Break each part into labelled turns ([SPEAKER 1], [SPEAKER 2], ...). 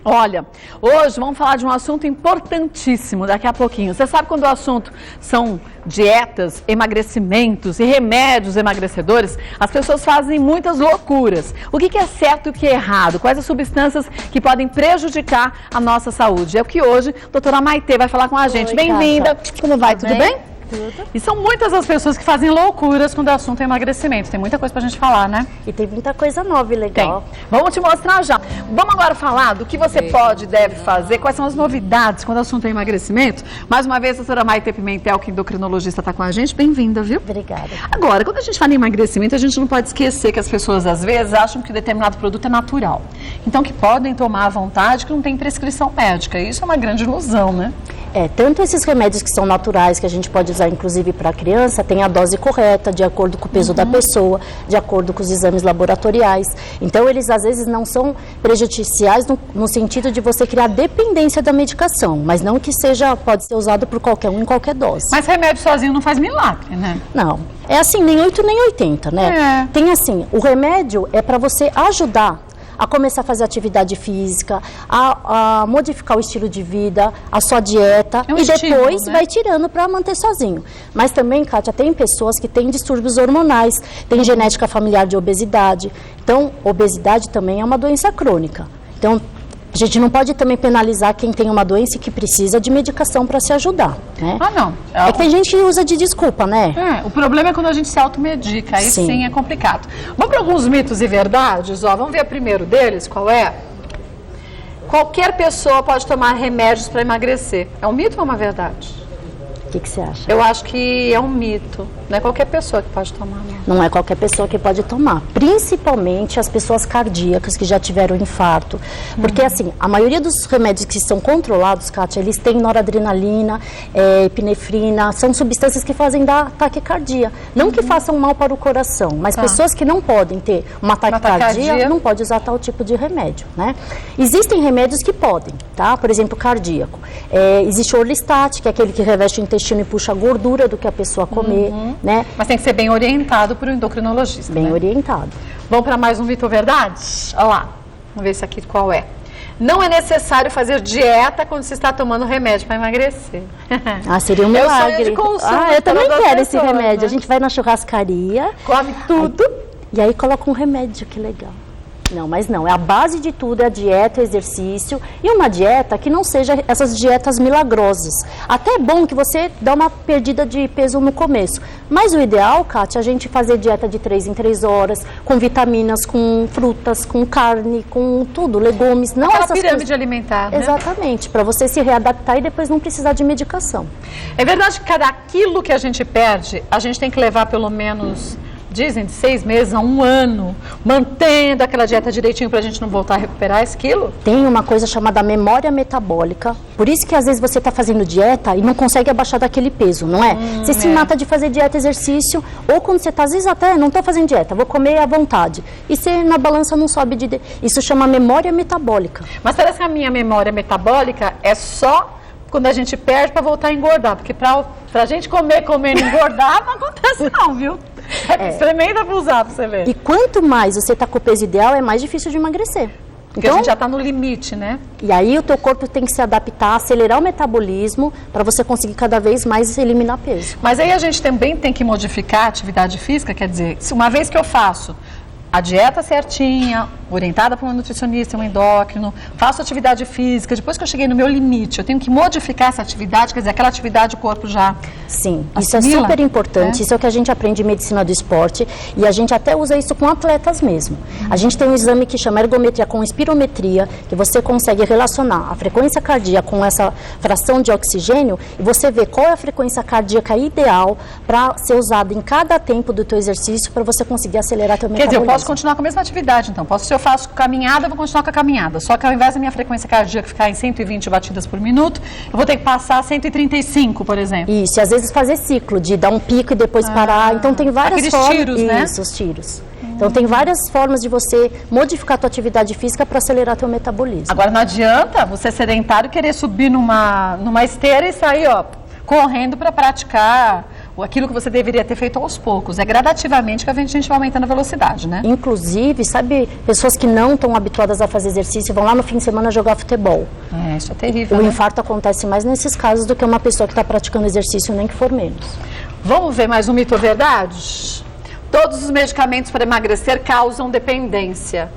[SPEAKER 1] Olha, hoje vamos falar de um assunto importantíssimo daqui a pouquinho. Você sabe quando o assunto são dietas, emagrecimentos e remédios emagrecedores, as pessoas fazem muitas loucuras. O que é certo e o que é errado? Quais as substâncias que podem prejudicar a nossa saúde? É o que hoje a doutora Maitê vai falar com a gente. Bem-vinda! Como vai? Tudo bem?
[SPEAKER 2] Tudo.
[SPEAKER 1] E são muitas as pessoas que fazem loucuras quando o assunto é emagrecimento. Tem muita coisa pra gente falar, né?
[SPEAKER 2] E tem muita coisa nova e legal.
[SPEAKER 1] Tem. Vamos te mostrar já. Vamos agora falar do que você pode e deve fazer, quais são as novidades quando o assunto é emagrecimento. Mais uma vez, a doutora Maitê Pimentel, que é endocrinologista, está com a gente. Bem-vinda, viu?
[SPEAKER 2] Obrigada.
[SPEAKER 1] Agora, quando a gente fala em emagrecimento, a gente não pode esquecer que as pessoas, às vezes, acham que determinado produto é natural. Então, que podem tomar à vontade, que não tem prescrição médica. Isso é uma grande ilusão, né?
[SPEAKER 2] Tanto esses remédios que são naturais, que a gente pode usar inclusive para a criança, tem a dose correta, de acordo com o peso da pessoa, de acordo com os exames laboratoriais. Então, eles às vezes não são prejudiciais no sentido de você criar dependência da medicação, mas não que pode ser usado por qualquer um em qualquer dose.
[SPEAKER 1] Mas remédio sozinho não faz milagre, né?
[SPEAKER 2] Não. É assim, nem 8 nem 80, né? Tem assim, o remédio é para você ajudar a começar a fazer atividade física, a modificar o estilo de vida, a sua dieta, e depois vai tirando para manter sozinho. Mas também, Kátia, tem pessoas que têm distúrbios hormonais, tem genética familiar de obesidade. Então, obesidade também é uma doença crônica. Então, a gente não pode também penalizar quem tem uma doença e que precisa de medicação para se ajudar, né?
[SPEAKER 1] Ah, não.
[SPEAKER 2] É que tem gente que usa de desculpa, né?
[SPEAKER 1] O problema é quando a gente se automedica, aí sim é complicado. Vamos para alguns mitos e verdades, ó. Vamos ver o primeiro deles, qual é? Qualquer pessoa pode tomar remédios para emagrecer. É um mito ou uma verdade?
[SPEAKER 2] O que você acha?
[SPEAKER 1] Eu acho que é um mito. Não é qualquer pessoa que pode tomar, não.
[SPEAKER 2] Não é qualquer pessoa que pode tomar. Principalmente as pessoas cardíacas que já tiveram infarto. Porque, assim, a maioria dos remédios que são controlados, Kátia, eles têm noradrenalina, epinefrina, são substâncias que fazem dar taquicardia. Não que façam mal para o coração, mas pessoas que não podem ter uma taquicardia não podem usar tal tipo de remédio, né? Existem remédios que podem, tá? Por exemplo, cardíaco. Existe o Orlistat, que é aquele que reveste o intestino e puxa a gordura do que a pessoa comer, né?
[SPEAKER 1] Mas tem que ser bem orientado por um endocrinologista,
[SPEAKER 2] Bem orientado.
[SPEAKER 1] Vamos para mais um mito ou verdade? Olha lá, vamos ver esse aqui qual é. Não é necessário fazer dieta quando se está tomando remédio para emagrecer.
[SPEAKER 2] Seria um milagre.
[SPEAKER 1] É o sonho de consumo
[SPEAKER 2] eu também quero esse remédio.
[SPEAKER 1] Né?
[SPEAKER 2] A gente vai na churrascaria,
[SPEAKER 1] come tudo
[SPEAKER 2] e aí coloca um remédio, que legal. Não, mas não, a base de tudo é a dieta, o exercício e uma dieta que não seja essas dietas milagrosas. Até é bom que você dá uma perdida de peso no começo, mas o ideal, Kátia, é a gente fazer dieta de 3 em 3 horas, com vitaminas, com frutas, com carne, com tudo, legumes. Não
[SPEAKER 1] aquela
[SPEAKER 2] essas
[SPEAKER 1] pirâmide alimentar, né?
[SPEAKER 2] Exatamente, para você se readaptar e depois não precisar de medicação.
[SPEAKER 1] É verdade que cada quilo que a gente perde, a gente tem que levar pelo menos... Dizem de 6 meses a 1 ano, mantendo aquela dieta direitinho para a gente não voltar a recuperar esse quilo?
[SPEAKER 2] Tem uma coisa chamada memória metabólica, por isso que às vezes você está fazendo dieta e não consegue abaixar daquele peso, não é? Você se mata de fazer dieta, exercício, ou quando você está, às vezes até, não estou fazendo dieta, vou comer à vontade, e você na balança não sobe isso chama memória metabólica.
[SPEAKER 1] Mas parece que a minha memória metabólica é só quando a gente perde para voltar a engordar, porque para a gente comer e engordar não acontece não, viu? É tremendo abusar pra você ver.
[SPEAKER 2] E quanto mais você está com o peso ideal, é mais difícil de emagrecer.
[SPEAKER 1] Porque a gente já está no limite, né?
[SPEAKER 2] E aí o teu corpo tem que se adaptar, acelerar o metabolismo para você conseguir cada vez mais eliminar peso.
[SPEAKER 1] Mas aí a gente também tem que modificar a atividade física, quer dizer, se uma vez que eu faço a dieta certinha, orientada por um nutricionista, um endócrino, faço atividade física, depois que eu cheguei no meu limite, eu tenho que modificar essa atividade, quer dizer, aquela atividade o corpo já
[SPEAKER 2] Sim,
[SPEAKER 1] assimila,
[SPEAKER 2] isso é super importante, isso é o que a gente aprende em medicina do esporte e a gente até usa isso com atletas mesmo. A gente tem um exame que chama ergometria com espirometria, que você consegue relacionar a frequência cardíaca com essa fração de oxigênio e você vê qual é a frequência cardíaca ideal para ser usada em cada tempo do teu exercício para você conseguir acelerar teu metabolismo.
[SPEAKER 1] Quer dizer, eu posso continuar com a mesma atividade, então. Se eu faço caminhada, eu vou continuar com a caminhada. Só que ao invés da minha frequência cardíaca ficar em 120 batidas por minuto, eu vou ter que passar a 135, por exemplo.
[SPEAKER 2] Isso, e às vezes fazer ciclo, de dar um pico e depois parar. Então tem várias formas.
[SPEAKER 1] Tiros, né?
[SPEAKER 2] Isso, os tiros. Então tem várias formas de você modificar a tua atividade física para acelerar teu metabolismo.
[SPEAKER 1] Agora não adianta você sedentário querer subir numa esteira e sair, ó, correndo para praticar aquilo que você deveria ter feito aos poucos. É gradativamente que a gente vai aumentando a velocidade, né?
[SPEAKER 2] Inclusive, sabe, pessoas que não estão habituadas a fazer exercício vão lá no fim de semana jogar futebol.
[SPEAKER 1] Isso é terrível,
[SPEAKER 2] O
[SPEAKER 1] né?
[SPEAKER 2] infarto acontece mais nesses casos do que uma pessoa que está praticando exercício, nem que for menos.
[SPEAKER 1] Vamos ver mais um mito ou verdade? Todos os medicamentos para emagrecer causam dependência.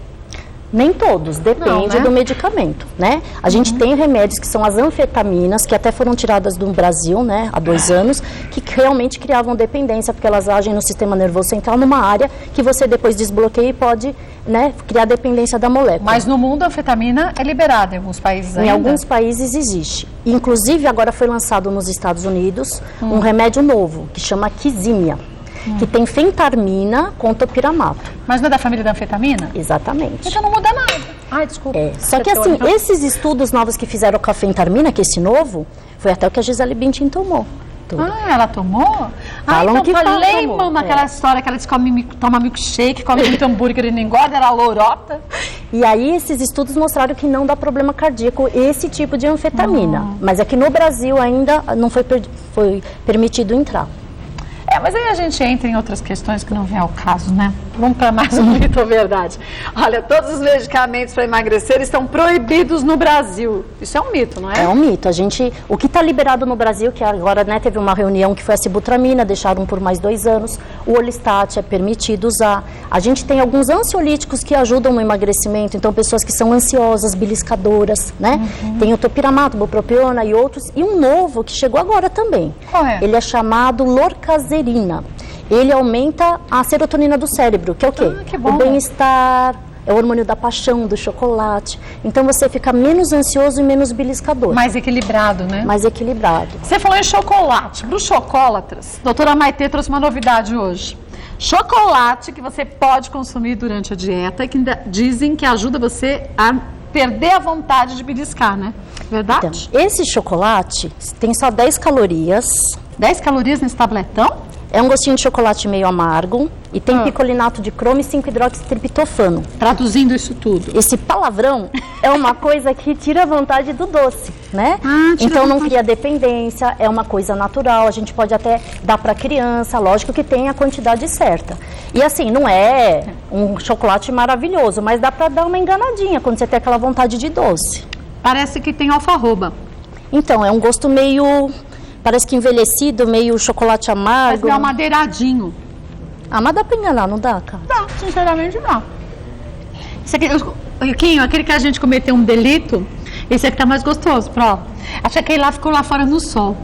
[SPEAKER 2] Nem todos, depende
[SPEAKER 1] Não, né?
[SPEAKER 2] do medicamento, né? A gente tem remédios que são as anfetaminas, que até foram tiradas do Brasil, né, há 2 anos, que realmente criavam dependência, porque elas agem no sistema nervoso central, numa área que você depois desbloqueia e pode, né, criar dependência da molécula.
[SPEAKER 1] Mas no mundo a anfetamina é liberada em alguns países ainda.
[SPEAKER 2] Em alguns países existe. Inclusive, agora foi lançado nos Estados Unidos um remédio novo, que chama Quizimia, que tem fentarmina com topiramato.
[SPEAKER 1] Mas não é da família da anfetamina?
[SPEAKER 2] Exatamente.
[SPEAKER 1] Então não muda nada. Ai, desculpa.
[SPEAKER 2] Só que assim, esses estudos novos que fizeram com a fentarmina, que esse novo, foi até o que a Gisele Bündchen tomou. Tudo.
[SPEAKER 1] Ela tomou?
[SPEAKER 2] Falam
[SPEAKER 1] então
[SPEAKER 2] que
[SPEAKER 1] falei,
[SPEAKER 2] tomou.
[SPEAKER 1] mamãe, aquela história que ela toma milkshake, come muito hambúrguer e não engorda, era a lorota.
[SPEAKER 2] E aí esses estudos mostraram que não dá problema cardíaco esse tipo de anfetamina. Mas aqui no Brasil ainda não foi permitido entrar.
[SPEAKER 1] Mas aí a gente entra em outras questões que não vem ao caso, né? Vamos para mais um mito ou verdade. Olha, todos os medicamentos para emagrecer estão proibidos no Brasil. Isso é um mito, não é?
[SPEAKER 2] É um mito. O que está liberado no Brasil, que agora, né, teve uma reunião que foi a sibutramina, deixaram por mais 2 anos. O Orlistat é permitido usar. A gente tem alguns ansiolíticos que ajudam no emagrecimento, então pessoas que são ansiosas, beliscadoras, né? Tem o topiramato, bupropiona e outros. E um novo que chegou agora também.
[SPEAKER 1] Qual é?
[SPEAKER 2] Ele é chamado Lorcaserina. Ele aumenta a serotonina do cérebro, que é o quê?
[SPEAKER 1] Que bom.
[SPEAKER 2] O bem-estar, é o hormônio da paixão, do chocolate. Então você fica menos ansioso e menos beliscador.
[SPEAKER 1] Mais equilibrado, né?
[SPEAKER 2] Mais equilibrado.
[SPEAKER 1] Você falou em chocolate. Para os chocolatras, a doutora Maitê trouxe uma novidade hoje. Chocolate que você pode consumir durante a dieta e que dizem que ajuda você a perder a vontade de beliscar, né? Verdade?
[SPEAKER 2] Então, esse chocolate tem só 10 calorias.
[SPEAKER 1] 10 calorias nesse tabletão?
[SPEAKER 2] É um gostinho de chocolate meio amargo e tem picolinato de cromo e 5-hidroxitriptofano.
[SPEAKER 1] Traduzindo isso tudo.
[SPEAKER 2] Esse palavrão é uma coisa que tira a vontade do doce, né? Então não cria dependência, é uma coisa natural, a gente pode até dar para criança, lógico que tem a quantidade certa. E assim, não é um chocolate maravilhoso, mas dá para dar uma enganadinha quando você tem aquela vontade de doce.
[SPEAKER 1] Parece que tem alfarroba.
[SPEAKER 2] Então, é um gosto meio... Parece que envelhecido, meio chocolate amargo.
[SPEAKER 1] Parece madeiradinho.
[SPEAKER 2] Mas dá pra enganar, não dá, cara?
[SPEAKER 1] Dá, sinceramente dá. Esse aqui, aquele que a gente cometeu um delito, esse aqui tá mais gostoso, prova. Acho que ele lá ficou lá fora no sol.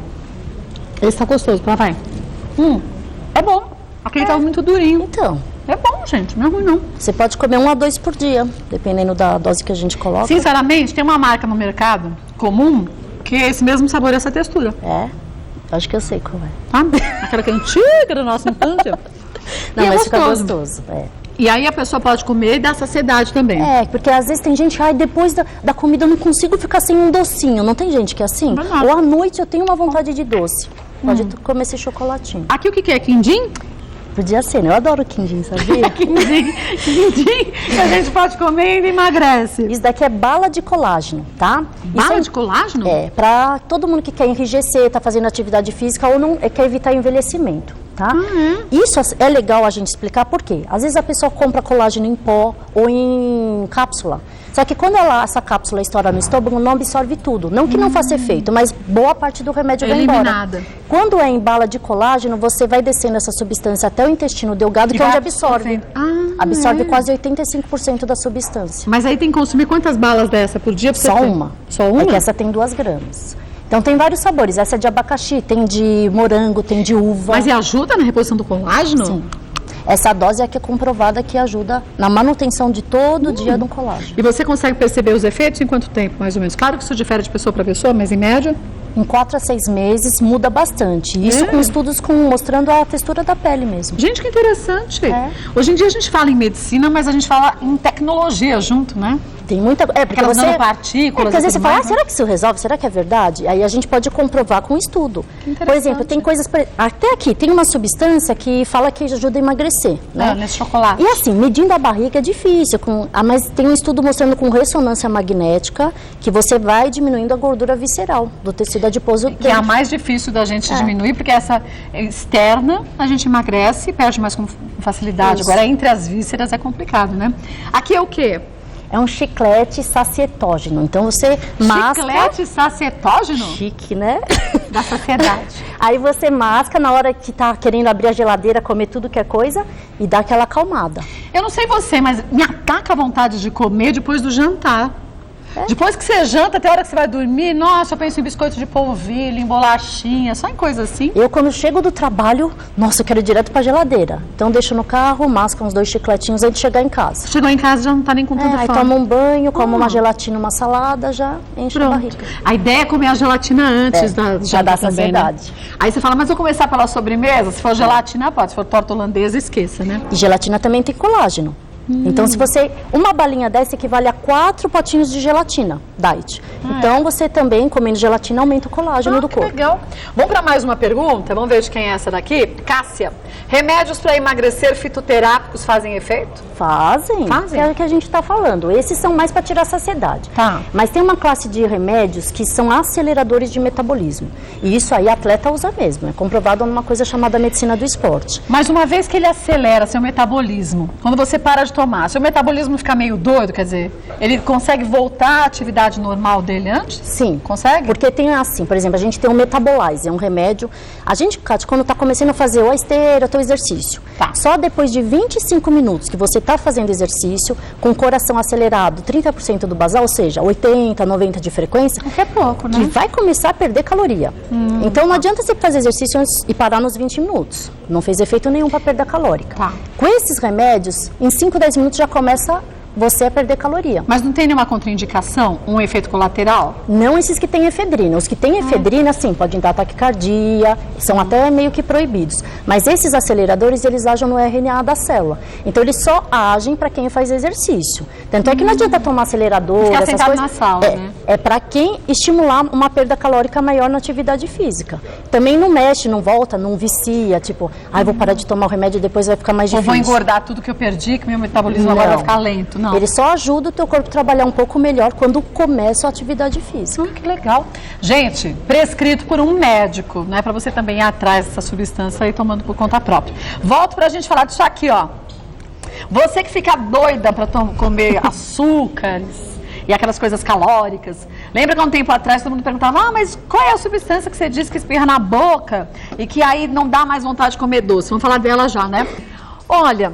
[SPEAKER 1] Esse tá gostoso, prova, vai. É bom. Aquele tava muito durinho.
[SPEAKER 2] Então.
[SPEAKER 1] É bom, gente, não é ruim não.
[SPEAKER 2] Você pode comer 1 a 2 por dia, dependendo da dose que a gente coloca.
[SPEAKER 1] Sinceramente, tem uma marca no mercado comum que é esse mesmo sabor e essa textura.
[SPEAKER 2] Acho que eu sei qual é.
[SPEAKER 1] Sabe? Aquela que é antiga da nossa infância.
[SPEAKER 2] Não, mas fica gostoso.
[SPEAKER 1] E aí a pessoa pode comer e dá saciedade também.
[SPEAKER 2] Porque às vezes tem gente, depois da comida eu não consigo ficar sem um docinho. Não tem gente que é assim? Ou à noite eu tenho uma vontade de doce. Pode comer esse chocolatinho.
[SPEAKER 1] Aqui o que é? Quindim?
[SPEAKER 2] Podia ser, né? Eu adoro quindim, sabia?
[SPEAKER 1] Quindim que a gente pode comer e ainda emagrece.
[SPEAKER 2] Isso daqui é bala de colágeno, tá?
[SPEAKER 1] Bala de colágeno?
[SPEAKER 2] Pra todo mundo que quer enrijecer, tá fazendo atividade física ou não quer evitar envelhecimento, tá? Isso é legal a gente explicar por quê. Às vezes a pessoa compra colágeno em pó ou em cápsula. Só que quando essa cápsula estoura no estômago, não absorve tudo. Não que não faça efeito, mas boa parte do remédio vai embora. Quando é em bala de colágeno, você vai descendo essa substância até o intestino delgado, que é onde absorve. Absorve quase 85% da substância.
[SPEAKER 1] Mas aí tem que consumir quantas balas dessa por dia?
[SPEAKER 2] Só uma.
[SPEAKER 1] Só uma?
[SPEAKER 2] É que essa tem 2 gramas. Então tem vários sabores. Essa é de abacaxi, tem de morango, tem de uva.
[SPEAKER 1] Mas e ajuda na reposição do colágeno?
[SPEAKER 2] Sim. Essa dose é que é comprovada que ajuda na manutenção de todo dia do colágeno.
[SPEAKER 1] E você consegue perceber os efeitos em quanto tempo, mais ou menos? Claro que isso difere de pessoa para pessoa, mas em média?
[SPEAKER 2] Em 4 a 6 meses muda bastante. Isso com estudos mostrando a textura da pele mesmo.
[SPEAKER 1] Gente, que interessante. Hoje em dia a gente fala em medicina, mas a gente fala em tecnologia junto, né?
[SPEAKER 2] Tem muita...
[SPEAKER 1] porque você... nanopartículas.
[SPEAKER 2] Porque às vezes você fala, será que isso resolve? Será que é verdade? Aí a gente pode comprovar com estudo. Por exemplo, tem coisas... Até aqui, tem uma substância que fala que ajuda a emagrecer, né?
[SPEAKER 1] Nesse chocolate.
[SPEAKER 2] E assim, medindo a barriga é difícil, mas tem um estudo mostrando com ressonância magnética que você vai diminuindo a gordura visceral do tecido perda de pouso.
[SPEAKER 1] Que é a mais difícil da gente diminuir, porque essa externa a gente emagrece e perde mais com facilidade.
[SPEAKER 2] Isso.
[SPEAKER 1] Agora, entre as vísceras é complicado, né? Aqui é o quê?
[SPEAKER 2] É um chiclete sacietógeno. Então você masca...
[SPEAKER 1] Chiclete sacietógeno?
[SPEAKER 2] Chique, né?
[SPEAKER 1] Da sociedade.
[SPEAKER 2] Aí você masca na hora que tá querendo abrir a geladeira, comer tudo que é coisa e dá aquela acalmada.
[SPEAKER 1] Eu não sei você, mas me ataca a vontade de comer depois do jantar. Depois que você janta, até a hora que você vai dormir, nossa, eu penso em biscoito de polvilho, em bolachinha, só em coisa assim.
[SPEAKER 2] Eu, quando chego do trabalho, nossa, eu quero ir direto pra geladeira. Então, deixo no carro, masca uns 2 chicletinhos antes de chegar em casa.
[SPEAKER 1] Chegou em casa, já não tá nem com tanta
[SPEAKER 2] Aí
[SPEAKER 1] fome.
[SPEAKER 2] toma um banho, como uma gelatina, uma salada, já enche a barriga.
[SPEAKER 1] A ideia é comer a gelatina antes da
[SPEAKER 2] já dá
[SPEAKER 1] também,
[SPEAKER 2] saciedade.
[SPEAKER 1] né? Aí você fala, mas eu começar pela sobremesa? Se for gelatina, pode. Se for torta holandesa, esqueça, né?
[SPEAKER 2] E gelatina também tem colágeno. Então, se você... Uma balinha dessa equivale a 4 potinhos de gelatina diet. Então, você também, comendo gelatina, aumenta o colágeno do corpo.
[SPEAKER 1] Legal. Vamos para mais uma pergunta? Vamos ver de quem é essa daqui? Cássia. Remédios para emagrecer fitoterápicos fazem efeito?
[SPEAKER 2] Fazem.
[SPEAKER 1] Fazem?
[SPEAKER 2] É o que a gente está falando. Esses são mais para tirar a saciedade.
[SPEAKER 1] Tá.
[SPEAKER 2] Mas tem uma classe de remédios que são aceleradores de metabolismo. E isso aí, atleta usa mesmo. É comprovado numa coisa chamada medicina do esporte.
[SPEAKER 1] Mas uma vez que ele acelera seu metabolismo, quando você para de tomar, seu metabolismo fica meio doido, quer dizer, ele consegue voltar à atividade normal dele antes?
[SPEAKER 2] Sim.
[SPEAKER 1] Consegue?
[SPEAKER 2] Porque tem assim, por exemplo, a gente tem um Metabolize, é um remédio. A gente, Cátia, quando está começando a fazer a esteira, o teu exercício,
[SPEAKER 1] Tá.
[SPEAKER 2] só depois de 25 minutos que você está fazendo exercício, com o coração acelerado, 30% do basal, ou seja, 80, 90 de frequência,
[SPEAKER 1] Que é pouco, né?
[SPEAKER 2] que vai começar a perder caloria. Então não adianta você fazer exercício e parar nos 20 minutos. Não fez efeito nenhum para perda calórica.
[SPEAKER 1] Tá.
[SPEAKER 2] Com esses remédios, em 5, 10 minutos já começa você a perder caloria.
[SPEAKER 1] Mas não tem nenhuma contraindicação, um efeito colateral?
[SPEAKER 2] Não esses que têm efedrina. Os que têm efedrina, sim, podem dar taquicardia, são até meio que proibidos. Mas esses aceleradores, eles agem no RNA da célula. Então, eles só agem para quem faz exercício. Tanto é que não adianta tomar acelerador,
[SPEAKER 1] Ficar
[SPEAKER 2] essas
[SPEAKER 1] sentado
[SPEAKER 2] coisas.
[SPEAKER 1] na sala, né?
[SPEAKER 2] É para quem estimular uma perda calórica maior na atividade física. Também não mexe, não volta, não vicia, tipo, vou parar de tomar o remédio e depois vai ficar mais
[SPEAKER 1] Ou
[SPEAKER 2] difícil.
[SPEAKER 1] vou engordar tudo que eu perdi, que meu metabolismo agora vai ficar lento? Não.
[SPEAKER 2] Ele só ajuda o teu corpo a trabalhar um pouco melhor quando começa a atividade física.
[SPEAKER 1] Que legal. Gente, prescrito por um médico, não é para você também ir atrás dessa substância e tomando por conta própria. Volto pra gente falar disso aqui, ó. Você que fica doida para comer açúcares e aquelas coisas calóricas. Lembra que há um tempo atrás todo mundo perguntava, mas qual é a substância que você diz que espirra na boca e que aí não dá mais vontade de comer doce? Vamos falar dela já, né? Olha,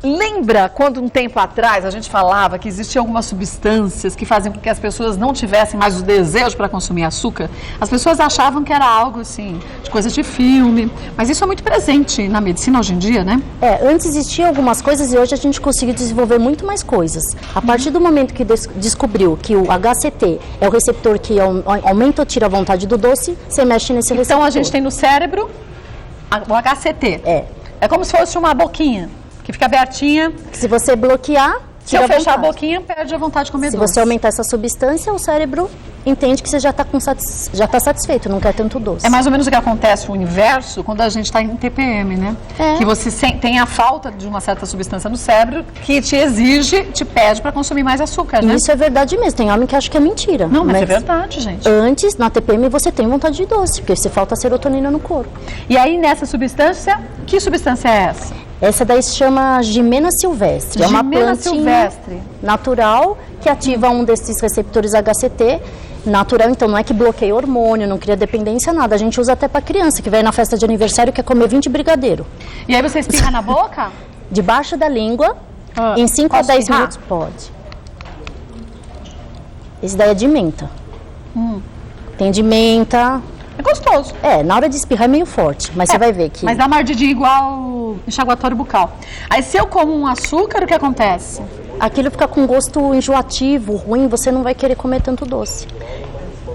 [SPEAKER 1] lembra quando um tempo atrás a gente falava que existiam algumas substâncias que faziam com que as pessoas não tivessem mais o desejo para consumir açúcar? As pessoas achavam que era algo assim, de coisa de filme, mas isso é muito presente na medicina hoje em dia, né?
[SPEAKER 2] Antes existiam algumas coisas e hoje a gente conseguiu desenvolver muito mais coisas. A partir do momento que descobriu que o HCT é o receptor que aumenta ou tira a vontade do doce, você mexe nesse receptor.
[SPEAKER 1] Então a gente tem no cérebro o HCT. É como se fosse uma boquinha que fica abertinha.
[SPEAKER 2] Se você bloquear,
[SPEAKER 1] se eu fechar a boquinha, perde a vontade de comer doce.
[SPEAKER 2] Se você aumentar essa substância, o cérebro entende que você já está satisfeito, não quer tanto doce.
[SPEAKER 1] É mais ou menos o que acontece o inverso quando a gente está em TPM, né? Que você tem a falta de uma certa substância no cérebro que te exige, te pede para consumir mais açúcar, né?
[SPEAKER 2] Isso é verdade mesmo. Tem homem que acha que é mentira.
[SPEAKER 1] Não, mas é verdade, gente.
[SPEAKER 2] Antes, na TPM, você tem vontade de doce, porque você falta serotonina no corpo.
[SPEAKER 1] E aí, nessa substância, que substância é essa?
[SPEAKER 2] Essa daí se chama Gimena silvestre. É uma plantinha natural que ativa um desses receptores HCT. Natural, então, não é que bloqueia hormônio, não cria dependência, nada. A gente usa até para criança que vai na festa de aniversário e quer comer 20 brigadeiro.
[SPEAKER 1] E aí você espirra na boca?
[SPEAKER 2] Debaixo da língua, em 5 a 10 minutos, pode. Esse daí é de menta. Tem de menta.
[SPEAKER 1] É gostoso.
[SPEAKER 2] Na hora de espirrar é meio forte, mas você vai ver que...
[SPEAKER 1] Mas dá uma ardidinha igual enxaguatório bucal. Aí se eu como um açúcar, o que acontece?
[SPEAKER 2] Aquilo fica com gosto enjoativo, ruim, você não vai querer comer tanto doce.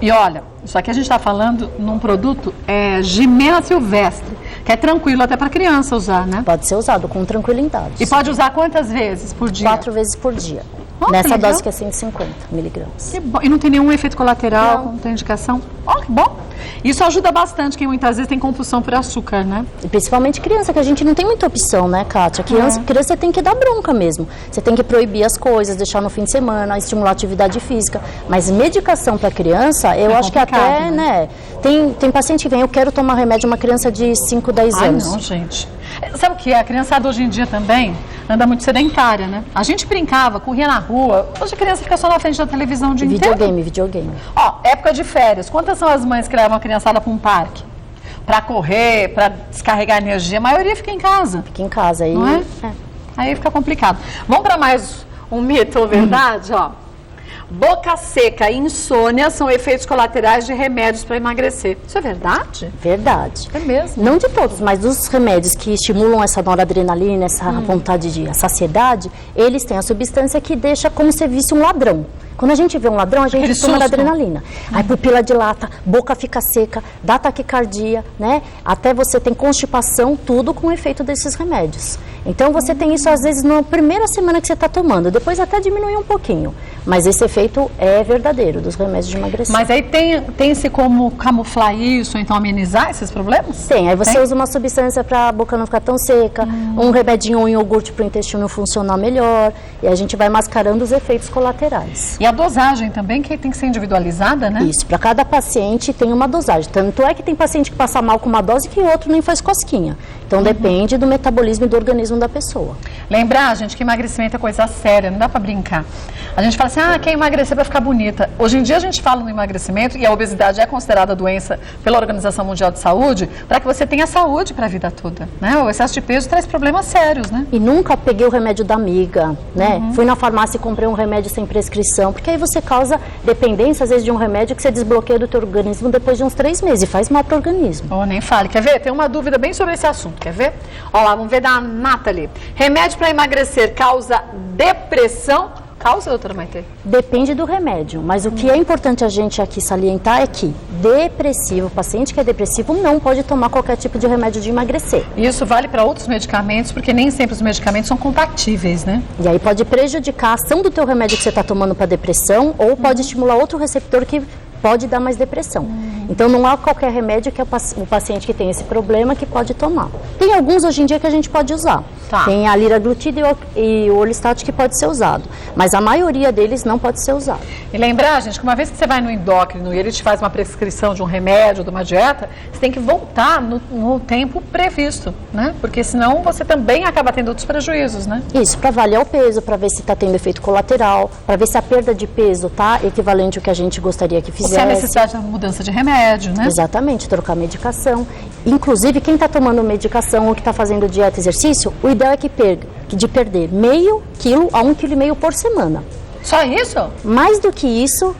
[SPEAKER 1] E olha, isso aqui a gente está falando num produto Gimena silvestre, que é tranquilo até para criança usar, né?
[SPEAKER 2] Pode ser usado com tranquilidade.
[SPEAKER 1] E pode usar quantas vezes por dia?
[SPEAKER 2] 4 vezes por dia. Nessa dose que é 150 miligramas.
[SPEAKER 1] Que bom. E não tem nenhum efeito colateral, não tem indicação? Que bom. Isso ajuda bastante quem muitas vezes tem compulsão por açúcar, né?
[SPEAKER 2] E principalmente criança, que a gente não tem muita opção, né, Kátia? Criança tem que dar bronca mesmo. Você tem que proibir as coisas, deixar no fim de semana, estimular a atividade física. Mas medicação para criança, eu acho que até, né? Tem paciente que vem, eu quero tomar remédio, uma criança de 5, 10 anos.
[SPEAKER 1] Não, gente. Sabe o que é? A criançada hoje em dia também anda muito sedentária, né? A gente brincava, corria na rua. Hoje a criança fica só na frente da televisão o dia inteiro.
[SPEAKER 2] Videogame.
[SPEAKER 1] Época de férias. Quantas são as mães que levam a criançada para um parque? Para correr, para descarregar energia. A maioria fica em casa.
[SPEAKER 2] Fica em casa. Aí,
[SPEAKER 1] não é? Aí fica complicado. Vamos para mais um mito ou verdade? Boca seca e insônia são efeitos colaterais de remédios para emagrecer. Isso é verdade?
[SPEAKER 2] Verdade.
[SPEAKER 1] É mesmo?
[SPEAKER 2] Não de todos, mas dos remédios que estimulam essa noradrenalina, essa vontade de a saciedade, eles têm a substância que deixa como se visse um ladrão. Quando a gente vê um ladrão, a gente toma adrenalina. Aí pupila dilata, boca fica seca, dá taquicardia, né? Até você tem constipação, tudo com o efeito desses remédios. Então você tem isso às vezes na primeira semana que você está tomando, depois até diminui um pouquinho. Mas esse efeito é verdadeiro dos remédios de emagrecer.
[SPEAKER 1] Mas aí tem-se como camuflar isso, ou então amenizar esses problemas?
[SPEAKER 2] Tem, aí você usa uma substância para a boca não ficar tão seca, um remedinho ou um iogurte para o intestino funcionar melhor, e a gente vai mascarando os efeitos colaterais.
[SPEAKER 1] E a dosagem também, que tem que ser individualizada, né?
[SPEAKER 2] Isso, para cada paciente tem uma dosagem. Tanto é que tem paciente que passa mal com uma dose que o outro nem faz cosquinha. Então depende do metabolismo e do organismo da pessoa.
[SPEAKER 1] Lembrar, gente, que emagrecimento é coisa séria, não dá para brincar. A gente fala assim, quer emagrecer para ficar bonita. Hoje em dia a gente fala no emagrecimento, e a obesidade é considerada doença pela Organização Mundial de Saúde, para que você tenha saúde para a vida toda, né? O excesso de peso traz problemas sérios, né?
[SPEAKER 2] E nunca peguei o remédio da amiga, né? Fui na farmácia e comprei um remédio sem prescrição, porque aí você causa dependência, às vezes, de um remédio que você desbloqueia do teu organismo depois de uns 3 meses e faz mal para o organismo.
[SPEAKER 1] Nem fale. Quer ver? Tem uma dúvida bem sobre esse assunto, quer ver? Lá, vamos ver da Nathalie. Remédio para emagrecer causa depressão? Causa, doutora Maite?
[SPEAKER 2] Depende do remédio, mas o que é importante a gente aqui salientar é que o paciente que é depressivo não pode tomar qualquer tipo de remédio de emagrecer.
[SPEAKER 1] E isso vale para outros medicamentos, porque nem sempre os medicamentos são compatíveis, né?
[SPEAKER 2] E aí pode prejudicar a ação do teu remédio que você está tomando para depressão ou pode estimular outro receptor que pode dar mais depressão. Então não há qualquer remédio que o paciente que tem esse problema que pode tomar. Tem alguns hoje em dia que a gente pode usar. Tem a liraglutida e o Orlistat que pode ser usado, mas a maioria deles não pode ser usado.
[SPEAKER 1] E lembrar, gente, que uma vez que você vai no endócrino e ele te faz uma prescrição de um remédio, de uma dieta, você tem que voltar no tempo previsto, né? Porque senão você também acaba tendo outros prejuízos, né?
[SPEAKER 2] Isso, para avaliar o peso, para ver se está tendo efeito colateral, para ver se a perda de peso está equivalente ao que a gente gostaria que fizesse.
[SPEAKER 1] Se a necessidade de mudança de remédio, né?
[SPEAKER 2] Exatamente, trocar medicação. Inclusive, quem está tomando medicação ou que está fazendo dieta e exercício, o ideal é que perder meio quilo a 1,5 kg por semana.
[SPEAKER 1] Só isso?
[SPEAKER 2] Mais do que isso,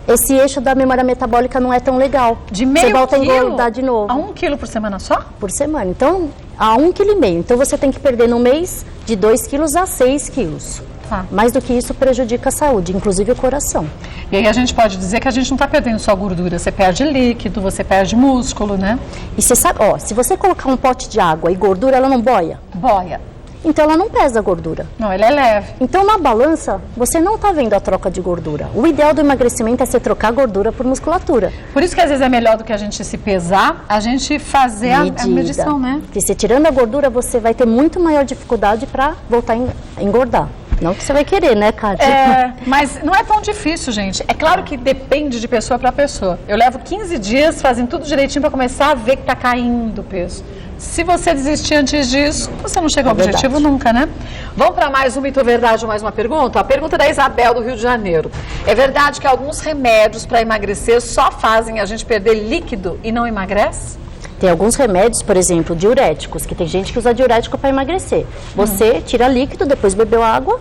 [SPEAKER 2] esse eixo da memória metabólica não é tão legal.
[SPEAKER 1] De meio
[SPEAKER 2] você volta
[SPEAKER 1] quilo
[SPEAKER 2] a engordar de novo.
[SPEAKER 1] A 1 quilo por semana só?
[SPEAKER 2] Por semana. Então, a 1,5 kg. Então, você tem que perder no mês de 2 quilos a 6 quilos. Mais do que isso, prejudica a saúde, inclusive o coração.
[SPEAKER 1] E aí a gente pode dizer que a gente não está perdendo só gordura, você perde líquido, você perde músculo, né?
[SPEAKER 2] E você sabe, se você colocar um pote de água e gordura, ela não boia?
[SPEAKER 1] Boia.
[SPEAKER 2] Então ela não pesa a gordura.
[SPEAKER 1] Não, ela é leve.
[SPEAKER 2] Então na balança, você não está vendo a troca de gordura. O ideal do emagrecimento é você trocar gordura por musculatura.
[SPEAKER 1] Por isso que às vezes é melhor do que a gente se pesar, a gente fazer a medição, né?
[SPEAKER 2] Porque se tirando a gordura, você vai ter muito maior dificuldade para voltar a engordar. Não que você vai querer, né, Kátia?
[SPEAKER 1] Mas não é tão difícil, gente. É claro que depende de pessoa para pessoa. Eu levo 15 dias fazendo tudo direitinho para começar a ver que está caindo o peso. Se você desistir antes disso, você não chega ao objetivo nunca, né? Vamos para mais um mito ou verdade ou mais uma pergunta? A pergunta da Isabel, do Rio de Janeiro. É verdade que alguns remédios para emagrecer só fazem a gente perder líquido e não emagrece?
[SPEAKER 2] Tem alguns remédios, por exemplo, diuréticos, que tem gente que usa diurético para emagrecer. Você tira líquido, depois bebeu água,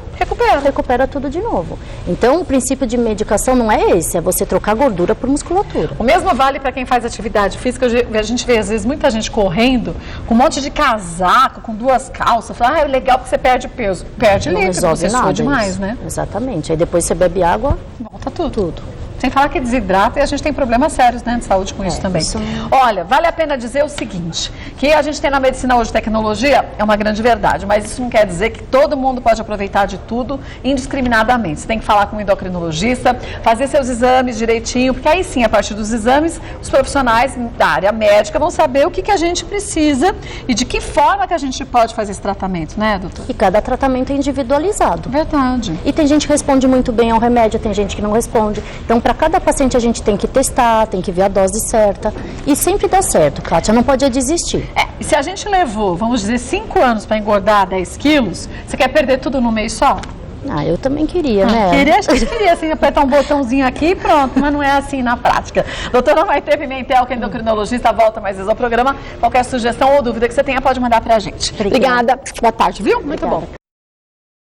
[SPEAKER 2] recupera tudo de novo. Então, o princípio de medicação não é esse, é você trocar gordura por musculatura.
[SPEAKER 1] O mesmo vale para quem faz atividade física. A gente vê, às vezes, muita gente correndo com um monte de casaco, com 2 calças. Fala, é legal porque você perde peso. Perde líquido, você sua demais, né?
[SPEAKER 2] Exatamente. Aí depois você bebe água,
[SPEAKER 1] volta tudo. Sem falar que desidrata e a gente tem problemas sérios, né, de saúde com isso também. Olha, vale a pena dizer o seguinte, que a gente tem na medicina hoje tecnologia, é uma grande verdade, mas isso não quer dizer que todo mundo pode aproveitar de tudo indiscriminadamente. Você tem que falar com um endocrinologista, fazer seus exames direitinho, porque aí sim, a partir dos exames, os profissionais da área médica vão saber o que a gente precisa e de que forma que a gente pode fazer esse tratamento, né, doutor?
[SPEAKER 2] E cada tratamento é individualizado.
[SPEAKER 1] Verdade.
[SPEAKER 2] E tem gente que responde muito bem ao remédio, tem gente que não responde. Então, para cada paciente a gente tem que testar, tem que ver a dose certa. E sempre dá certo, Kátia, não pode desistir.
[SPEAKER 1] E se a gente levou, vamos dizer, 5 anos para engordar 10 quilos, você quer perder tudo num mês só?
[SPEAKER 2] Ah, eu também queria, né?
[SPEAKER 1] A gente queria, assim, apertar um botãozinho aqui e pronto, mas não é assim na prática. Doutora Maitê Pimentel, que é endocrinologista, volta mais vezes ao programa. Qualquer sugestão ou dúvida que você tenha, pode mandar pra gente. Obrigada. Boa tarde, viu? Muito bom.